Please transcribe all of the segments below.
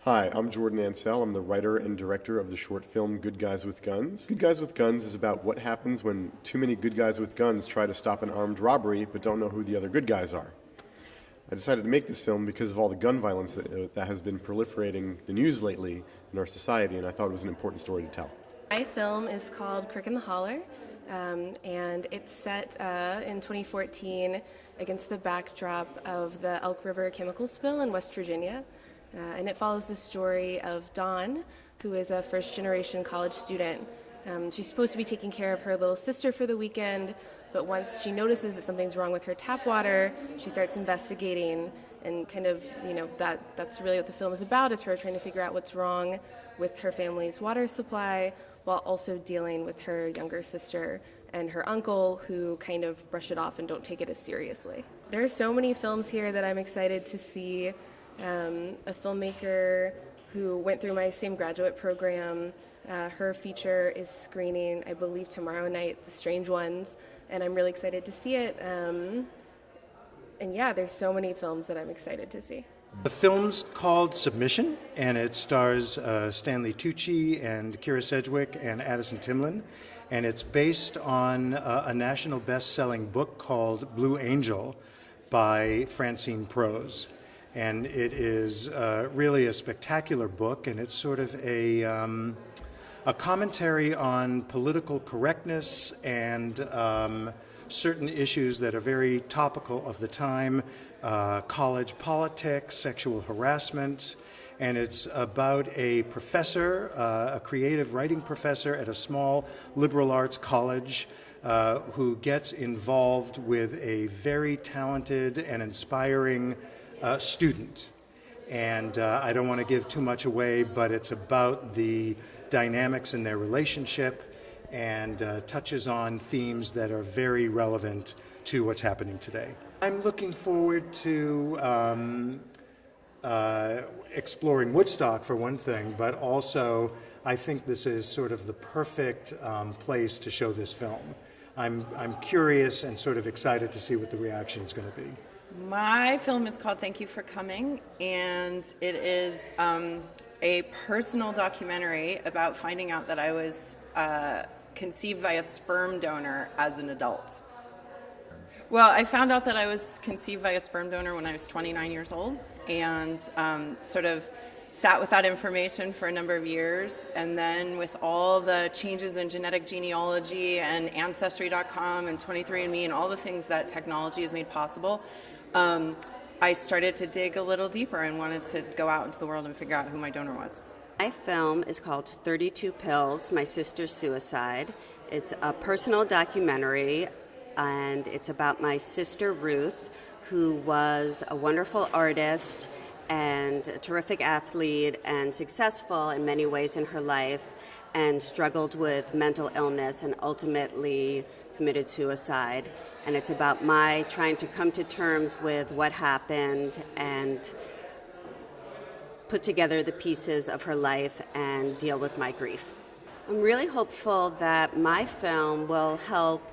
Hi, I'm Jordan Ansell. I'm the writer and director of the short film Good Guys with Guns. Good Guys with Guns is about what happens when too many good guys with guns try to stop an armed robbery but don't know who the other good guys are. I decided to make this film because of all the gun violence that has been proliferating the news lately in our society, and I thought it was an important story to tell. My film is called Crick in the Holler, and it's set in 2014 against the backdrop of the Elk River chemical spill in West Virginia. And it follows the story of Dawn, who is a first-generation college student. She's supposed to be taking care of her little sister for the weekend, but once she notices that something's wrong with her tap water, she starts investigating, and kind of, that's really what the film is about, is her trying to figure out what's wrong with her family's water supply, while also dealing with her younger sister and her uncle, who kind of brush it off and don't take it as seriously. There are so many films here that I'm excited to see. A filmmaker who went through my same graduate program. Her feature is screening, I believe, tomorrow night, The Strange Ones, and I'm really excited to see it. And yeah, there's so many films that I'm excited to see. The film's called Submission, and it stars Stanley Tucci and Kira Sedgwick and Addison Timlin, and it's based on a national best-selling book called Blue Angel by Francine Prose. And it is really a spectacular book, and it's sort of a commentary on political correctness and certain issues that are very topical of the time, college politics, sexual harassment, and it's about a professor, a creative writing professor at a small liberal arts college who gets involved with a very talented and inspiring student. And I don't want to give too much away, but it's about the dynamics in their relationship and touches on themes that are very relevant to what's happening today. I'm looking forward to exploring Woodstock for one thing, but also I think this is sort of the perfect place to show this film. I'm curious and sort of excited to see what the reaction is going to be. My film is called Thank You for Coming, and it is a personal documentary about finding out that I was conceived by a sperm donor as an adult. Well, I found out that I was conceived by a sperm donor when I was 29 years old, and sort of sat with that information for a number of years, and then with all the changes in genetic genealogy and Ancestry.com and 23andMe and all the things that technology has made possible, I started to dig a little deeper and wanted to go out into the world and figure out who my donor was. My film is called 32 Pills, My Sister's Suicide. It's a personal documentary, and it's about my sister Ruth, who was a wonderful artist and a terrific athlete and successful in many ways in her life, and struggled with mental illness and ultimately committed suicide. And it's about my trying to come to terms with what happened and put together the pieces of her life and deal with my grief. I'm really hopeful that my film will help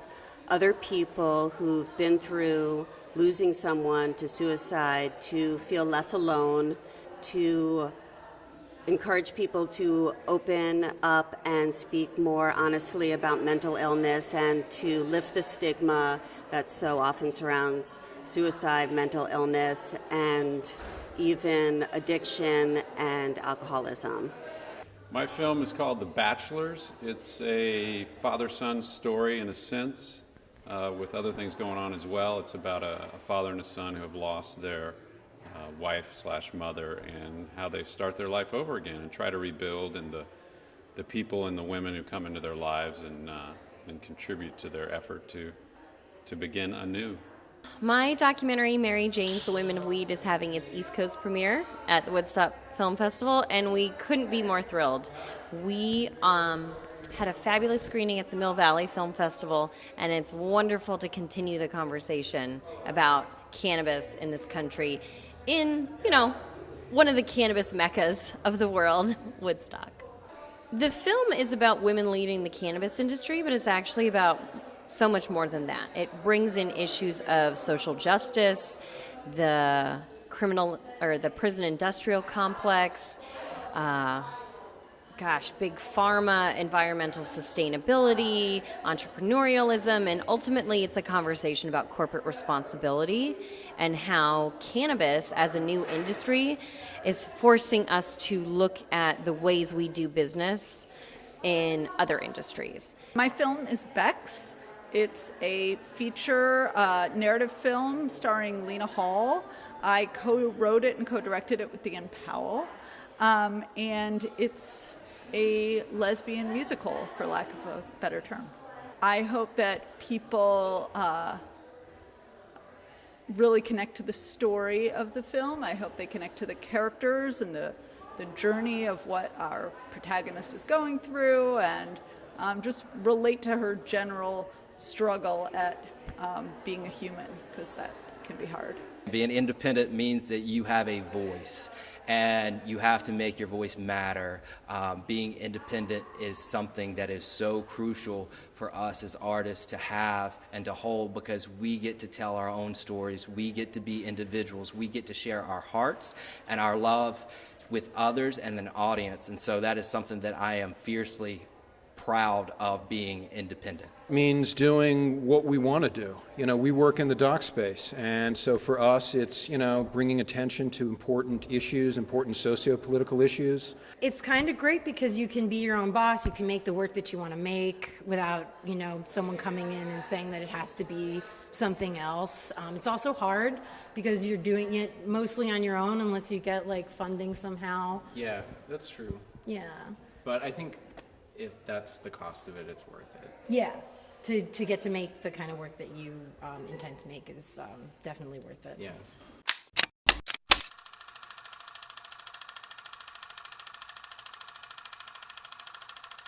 other people who've been through losing someone to suicide to feel less alone, to encourage people to open up and speak more honestly about mental illness, and to lift the stigma that so often surrounds suicide, mental illness, and even addiction and alcoholism. My film is called The Bachelors. It's a father-son story in a sense, with other things going on as well. It's about a father and a son who have lost their wife/mother, and how they start their life over again and try to rebuild, and the people and the women who come into their lives and contribute to their effort to begin anew. My documentary, Mary Jane's The Women of Weed, is having its East Coast premiere at the Woodstock Film Festival, and we couldn't be more thrilled. We had a fabulous screening at the Mill Valley Film Festival, and it's wonderful to continue the conversation about cannabis in this country in, one of the cannabis meccas of the world, Woodstock. The film is about women leading the cannabis industry, but it's actually about so much more than that. It brings in issues of social justice, the criminal or the prison industrial complex, big pharma, environmental sustainability, entrepreneurialism, and ultimately it's a conversation about corporate responsibility and how cannabis as a new industry is forcing us to look at the ways we do business in other industries. My film is Becks. It's a feature narrative film starring Lena Hall. I co-wrote it and co-directed it with Dan Powell. And it's a lesbian musical, for lack of a better term. I hope that people really connect to the story of the film. I hope they connect to the characters and the journey of what our protagonist is going through, and just relate to her general struggle at being a human, because that can be hard. Being independent means that you have a voice, and you have to make your voice matter. Being independent is something that is so crucial for us as artists to have and to hold, because we get to tell our own stories, we get to be individuals, we get to share our hearts and our love with others and an audience. And so that is something that I am fiercely proud of, being independent. Means doing what we want to do. We work in the doc space, and so for us it's, bringing attention to important issues, important socio-political issues. It's kind of great because you can be your own boss, you can make the work that you want to make without, someone coming in and saying that it has to be something else. It's also hard because you're doing it mostly on your own unless you get funding somehow. Yeah, that's true. Yeah. But I think if that's the cost of it, it's worth it. Yeah. To get to make the kind of work that you intend to make is definitely worth it. Yeah.